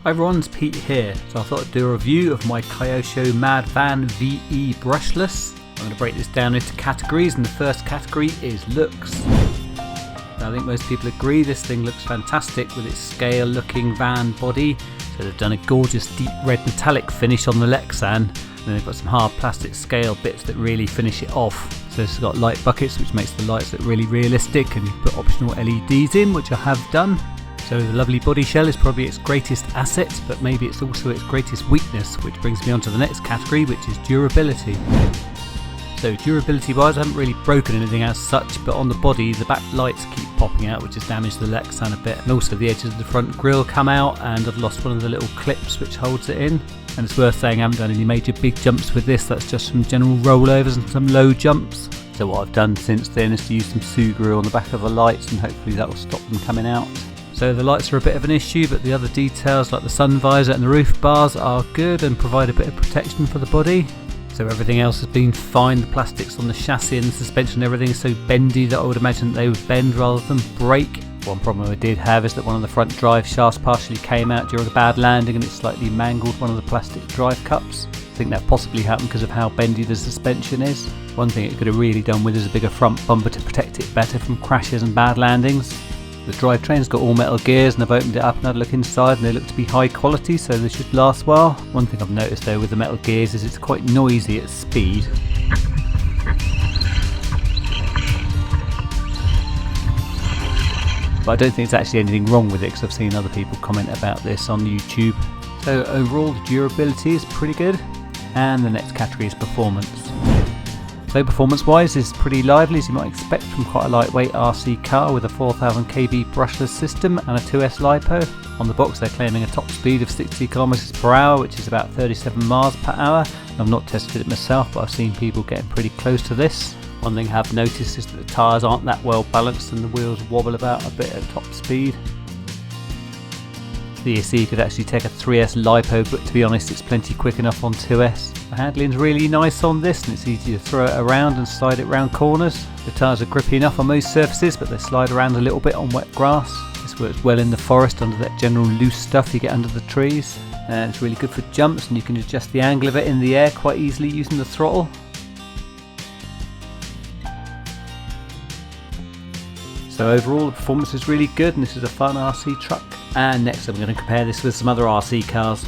Hi everyone, it's Pete here. So I thought I'd do a review of my Kyosho Mad Van VE Brushless. I'm going to break this down into categories, and the first category is looks. Now, I think most people agree this thing looks fantastic with its scale looking van body. So they've done a gorgeous deep red metallic finish on the Lexan, and then they've got some hard plastic scale bits that really finish it off. So this has got light buckets, which makes the lights look really realistic, and you put optional LEDs in, which I have done. So the lovely body shell is probably its greatest asset, but maybe it's also its greatest weakness, which brings me on to the next category, which is durability. So durability wise, I haven't really broken anything as such, but on the body the back lights keep popping out, which has damaged the Lexan a bit, and also the edges of the front grille come out, and I've lost one of the little clips which holds it in. And it's worth saying I haven't done any major big jumps with this, that's just some general rollovers and some low jumps. So what I've done since then is to use some Sugru on the back of the lights, and hopefully that will stop them coming out. So the lights are a bit of an issue, but the other details like the sun visor and the roof bars are good and provide a bit of protection for the body. So everything else has been fine. The plastics on the chassis and the suspension and everything is so bendy that I would imagine they would bend rather than break. One problem I did have is that one of the front drive shafts partially came out during a bad landing, and it slightly mangled one of the plastic drive cups. I think that possibly happened because of how bendy the suspension is. One thing it could have really done with is a bigger front bumper to protect it better from crashes and bad landings. The drivetrain's got all metal gears, and I've opened it up and had a look inside, and they look to be high quality, so they should last well. One thing I've noticed though with the metal gears is it's quite noisy at speed. But I don't think there's actually anything wrong with it, because I've seen other people comment about this on YouTube. So overall the durability is pretty good, and the next category is performance. So performance wise is pretty lively, as you might expect from quite a lightweight RC car with a 4000 kb brushless system and a 2S LiPo. On the box they're claiming a top speed of 60 km/h, which is about 37 miles per hour. I've not tested it myself, but I've seen people getting pretty close to this. One thing I have noticed is that the tyres aren't that well balanced and the wheels wobble about a bit at top speed. The ESC could actually take a 3S LiPo, but to be honest it's plenty quick enough on 2S. The handling's really nice on this, and it's easy to throw it around and slide it around corners. The tyres are grippy enough on most surfaces, but they slide around a little bit on wet grass. This works well in the forest under that general loose stuff you get under the trees. And it's really good for jumps, and you can adjust the angle of it in the air quite easily using the throttle. So overall the performance is really good, and this is a fun RC truck. And next I'm going to compare this with some other RC cars.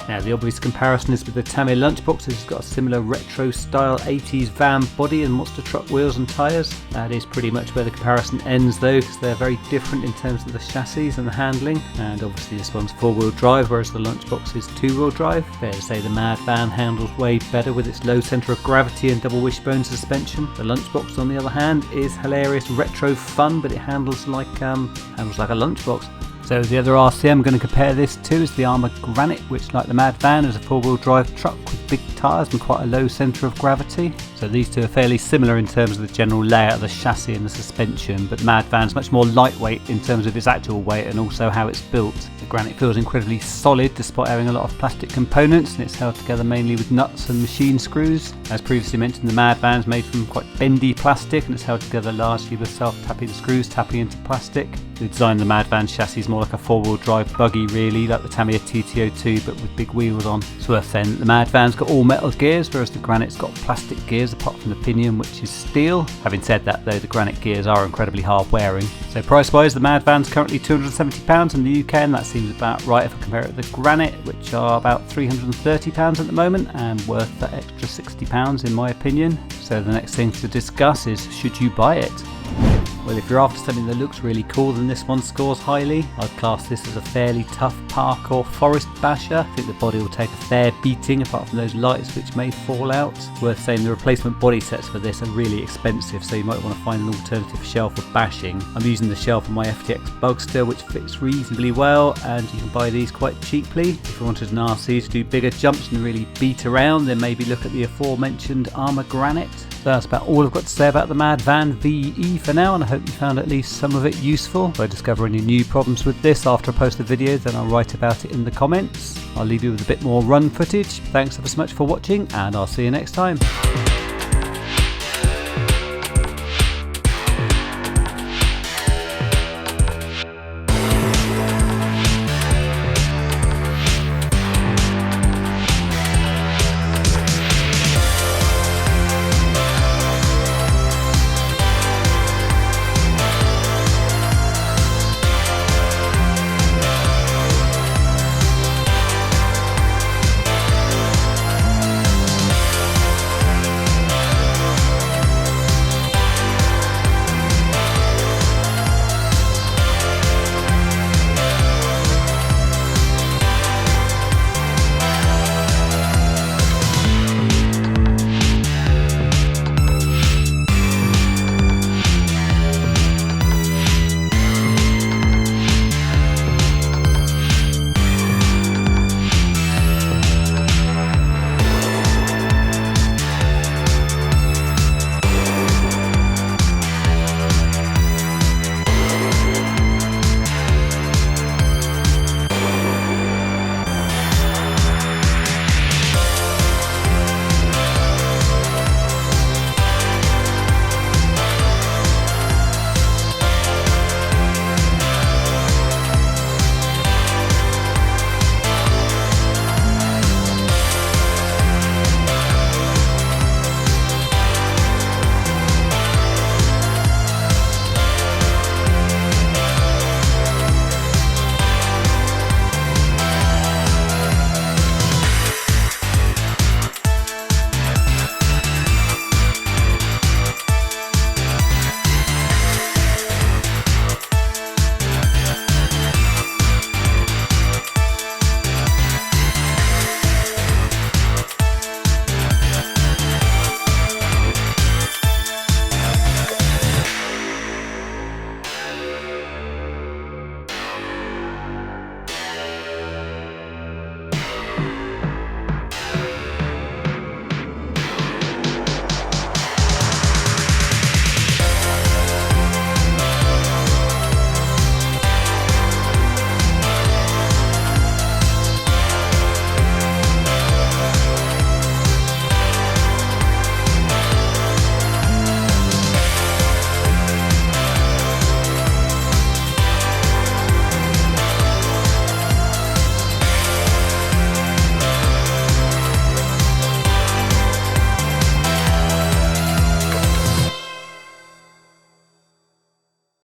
Now the obvious comparison is with the Tamiya Lunchbox. It's got a similar retro style 80s van body and monster truck wheels and tyres. That is pretty much where the comparison ends though, because they're very different in terms of the chassis and the handling. And obviously this one's 4-wheel drive, whereas the Lunchbox is 2-wheel drive. Fair to say the Mad Van handles way better with its low centre of gravity and double wishbone suspension. The Lunchbox on the other hand is hilarious retro fun, but it handles like a Lunchbox. So the other RC I'm going to compare this to is the Arrma Granite, which like the Mad Van is a 4-wheel drive truck with big tyres and quite a low centre of gravity. So these two are fairly similar in terms of the general layout of the chassis and the suspension, but the Mad Van's much more lightweight in terms of its actual weight and also how it's built. The Granite feels incredibly solid despite having a lot of plastic components, and it's held together mainly with nuts and machine screws. As previously mentioned, the Mad Van's made from quite bendy plastic, and it's held together largely with self-tapping screws tapping into plastic. The design of the Mad Van chassis is more like a 4-wheel drive buggy really, like the Tamiya TT02 but with big wheels on. It's worth saying that the Mad Van's got all metal gears, whereas the Granite's got plastic gears apart from the pinion, which is steel. Having said that though, the Granite gears are incredibly hard wearing. So price wise the Mad Van's currently £270 in the UK, and that seems about right if I compare it to the Granite, which are about £330 at the moment and worth that extra £60 in my opinion. So the next thing to discuss is, should you buy it? Well, if you're after something that looks really cool, then this one scores highly. I'd class this as a fairly tough park or forest basher. I think the body will take a fair beating apart from those lights which may fall out. Worth saying the replacement body sets for this are really expensive, so you might want to find an alternative shell for bashing. I'm using the shell from my FTX Bugster, which fits reasonably well, and you can buy these quite cheaply. If you wanted an RC to do bigger jumps and really beat around, then maybe look at the aforementioned Arrma Granite. So that's about all I've got to say about the Mad Van VE for now, and I hope you found at least some of it useful. If I discover any new problems with this after I post the video, then I'll write about it in the comments. I'll leave you with a bit more run footage. Thanks ever so much for watching, and I'll see you next time.